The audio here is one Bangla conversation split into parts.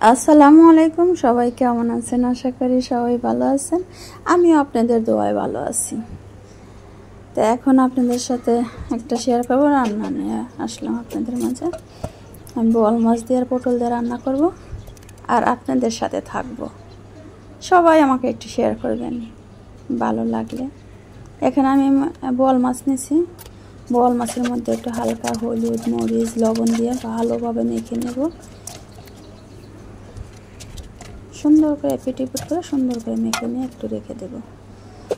আসসালামু আলাইকুম, সবাই কেমন আছেন? আশা করি সবাই ভালো আছেন। আমিও আপনাদের দোয়ায় ভালো আছি। তো এখন আপনাদের সাথে একটা শেয়ার করবো, রান্না নিয়ে আসলাম আপনাদের মাঝে। আমি বোয়াল মাছ দিয়ে আর পটল দিয়ে রান্না করব আর আপনাদের সাথে থাকবো। সবাই আমাকে একটু শেয়ার করবেন ভালো লাগলে। এখানে আমি বোয়াল মাছ নিয়েছি। বোয়াল মাছের মধ্যে একটু হালকা হলুদ, মরিচ, লবণ দিয়ে ভালোভাবে মেখে নেব। সুন্দর করে পিটিপিট করে সুন্দর করে মেখে নিয়ে একটু রেখে দেব।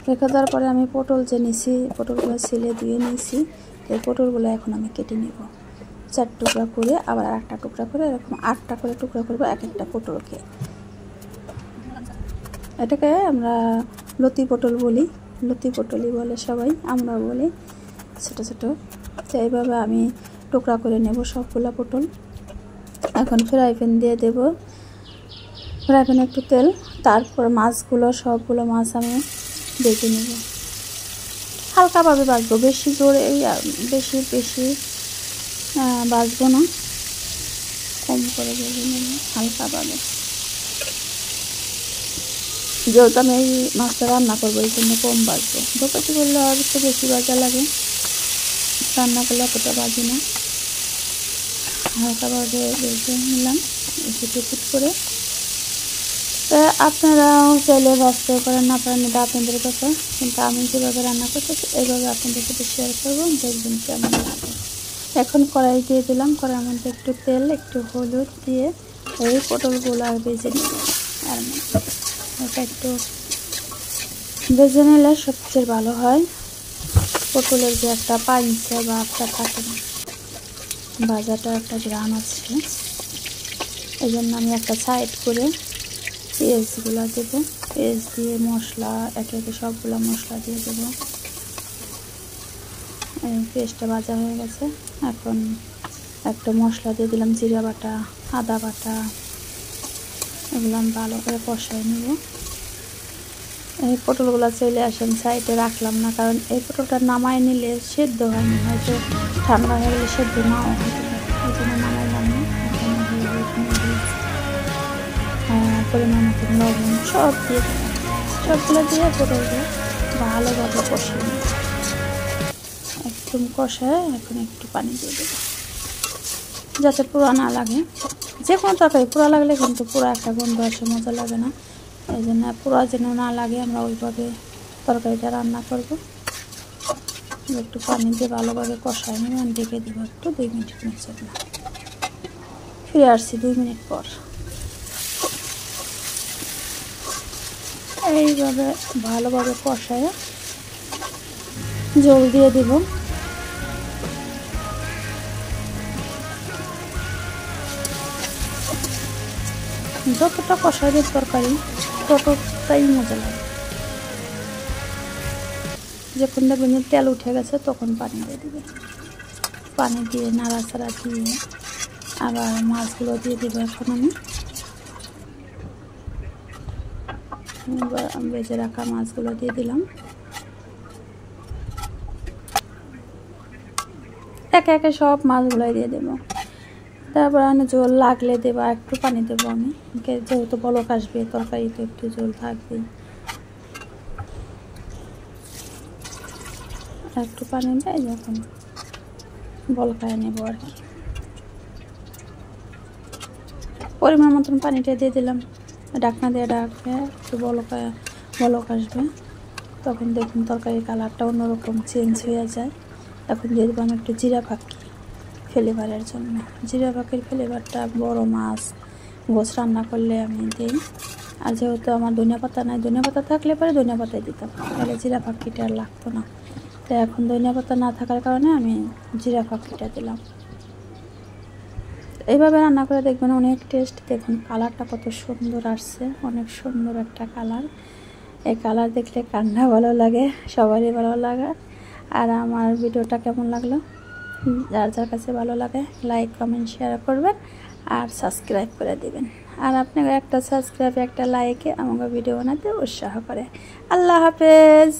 রেখে দেওয়ার পরে আমি পটল যে নিয়েছি, পটলগুলো ছিলে দিয়ে নিয়েছি। এই পটলগুলো এখন আমি কেটে নেব 4 টুকরা করে, আবার 8টা টুকরা করে, এরকম 8টা করে টুকরা করবো এক একটা পটলকে। এটাকে আমরা লতি পটল বলি, লতি পটলই বলে সবাই, আমরা বলি ছোটো ছোটো। তো এইভাবে আমি টুকরা করে নেব সবগুলো পটল। এখন ফ্রাই প্যান দিয়ে দেব, ফ্রাই প্যানে একটু তেল, তারপর মাছগুলো সবগুলো মাছ আমি ভেজে নেব। হালকাভাবে ভাজবো, বেশি জোরে বেশি বেশি ভাজবো না, কম করে ভেজে নেব হালকাভাবে। যেহেতু আমি এই মাছটা রান্না করবো এই জন্য কম ভাজবো। দোকানে করলে অবশ্য বেশি ভাজা লাগে, রান্না করলে অতটা ভাজি না। হালকাভাবে ভেজে নিলাম একটু টিপিট করে। আপনারাও চাইলে ভাজতে পারেন, না পারেন, এটা আপনাদের কথা। কিন্তু আমি যেভাবে রান্না করতেছি এইভাবে আপনাদের সাথে শেয়ার করবো, দেখবেন কেমন লাগে। এখন কড়াই দিয়ে দিলাম, কড়াইয়ের মধ্যে একটু তেল, একটু হলুদ দিয়ে এই পটলগুলো আর ভেজে নিব। আর এটা একটু ভেজে নিলে সবচেয়ে ভালো হয়। পটলের যে একটা পাইনসা বা একটা থাকে না, ভাজাটা একটা গ্রাম আছে, এই জন্য আমি একটা সাইড করে পেঁয়াজগুলো দেবো। পেঁয়াজ দিয়ে মশলা একে একে সবগুলো মশলা দিয়ে দেবো। পেঁয়াজটা ভাজা হয়ে গেছে, এখন একটা মশলা দিয়ে দিলাম, জিরা বাটা, আদা বাটা, এগুলো আমি ভালো করে কষাই নেব। এই পটলগুলো চলে আসেন সাইডে রাখলাম না, কারণ এই পটলটা নামায় নিলে সেদ্ধ হয়নি, হয়তো ঠান্ডা হয়ে গেলে সেদ্ধ নাও হতে পারে, এই জন্য নামাইলাম না। পরিমাণ মতো লবণ সব দিয়ে দিলাম, সবগুলো দিয়ে পটলগুলো ভালোভাবে কষিয়ে নিই। একদম কষায় এখন একটু পানি দিয়ে দেবো, যাতে পোড়া না লাগে। যে কোনো তরকারি পোড়া লাগলে কিন্তু পুরো একটা গন্ধ আসে, মজা লাগে না। এই জন্য পোড়া যেন না লাগে আমরা ওইভাবে তরকারিটা রান্না করব। একটু পানি দিয়ে ভালোভাবে কষায় নিয়ে ঢেকে দেবো একটু 2 মিনিটের জন্য। ফিরে আসছি 2 মিনিট পর। এইভাবে ভালোভাবে কষায় জল দিয়ে দিব। যতটা কষাইদের তরকারি ততটাই মজা লাগে। যখন দেখবেন তেল উঠে গেছে তখন পানি দিয়ে দিবে, পানি দিয়ে নাড়াচাড়া দিয়ে আবার মাছগুলো দিয়ে দেবো। এখন আমি ভেজে রাখা মাছগুলো দিয়ে দিলাম, একে একে সব মাছগুলোই দিয়ে দেবো। তারপর আমি জল লাগলে দেবো, একটু পানি দেবো আমি, যেহেতু বলক আসবে তরকারিতে একটু জল থাকবে, একটু পানি দেয় যখন বলকায় নেবো আর কি। পরিমাণ মতন পানিটা দিয়ে দিলাম, ঢাকনা দিয়ে ঢাকলে একটু বলক আসবে, তখন দেখুন তরকারির কালারটা অন্যরকম চেঞ্জ হয়ে যায়। এখন দিয়ে দেবো আমি একটু জিরা ফাঁকি ফ্লেভারের জন্য। জিরা ফাঁকির ফ্লেভারটা বড় মাছ গোছ রান্না করলে আমি দিই। আর যেহেতু আমার ধনিয়া পাতা নাই, ধনিয়া পাতা থাকলে পরে ধনিয়া পাতাই দিতাম, তাহলে জিরা ফাঁকিটা আর লাগতো না। তো এখন ধনিয়া পাতা না থাকার কারণে আমি জিরা ফাঁকিটা দিলাম। এইভাবে রান্না করে দেখবেন অনেক টেস্ট। দেখুন কালারটা কত সুন্দর আসছে, অনেক সুন্দর একটা কালার। এই কালার দেখলে কান্না ভালো লাগে, সবারই ভালো লাগে। আর আমার ভিডিওটা কেমন লাগলো, যার যার কাছে ভালো লাগে লাইক কমেন্ট শেয়ার করবেন আর সাবস্ক্রাইব করে দেবেন। আর আপনাকে একটা সাবস্ক্রাইব একটা লাইকে আমাকে ভিডিও বানাতে উৎসাহ করে। আল্লাহ হাফেজ।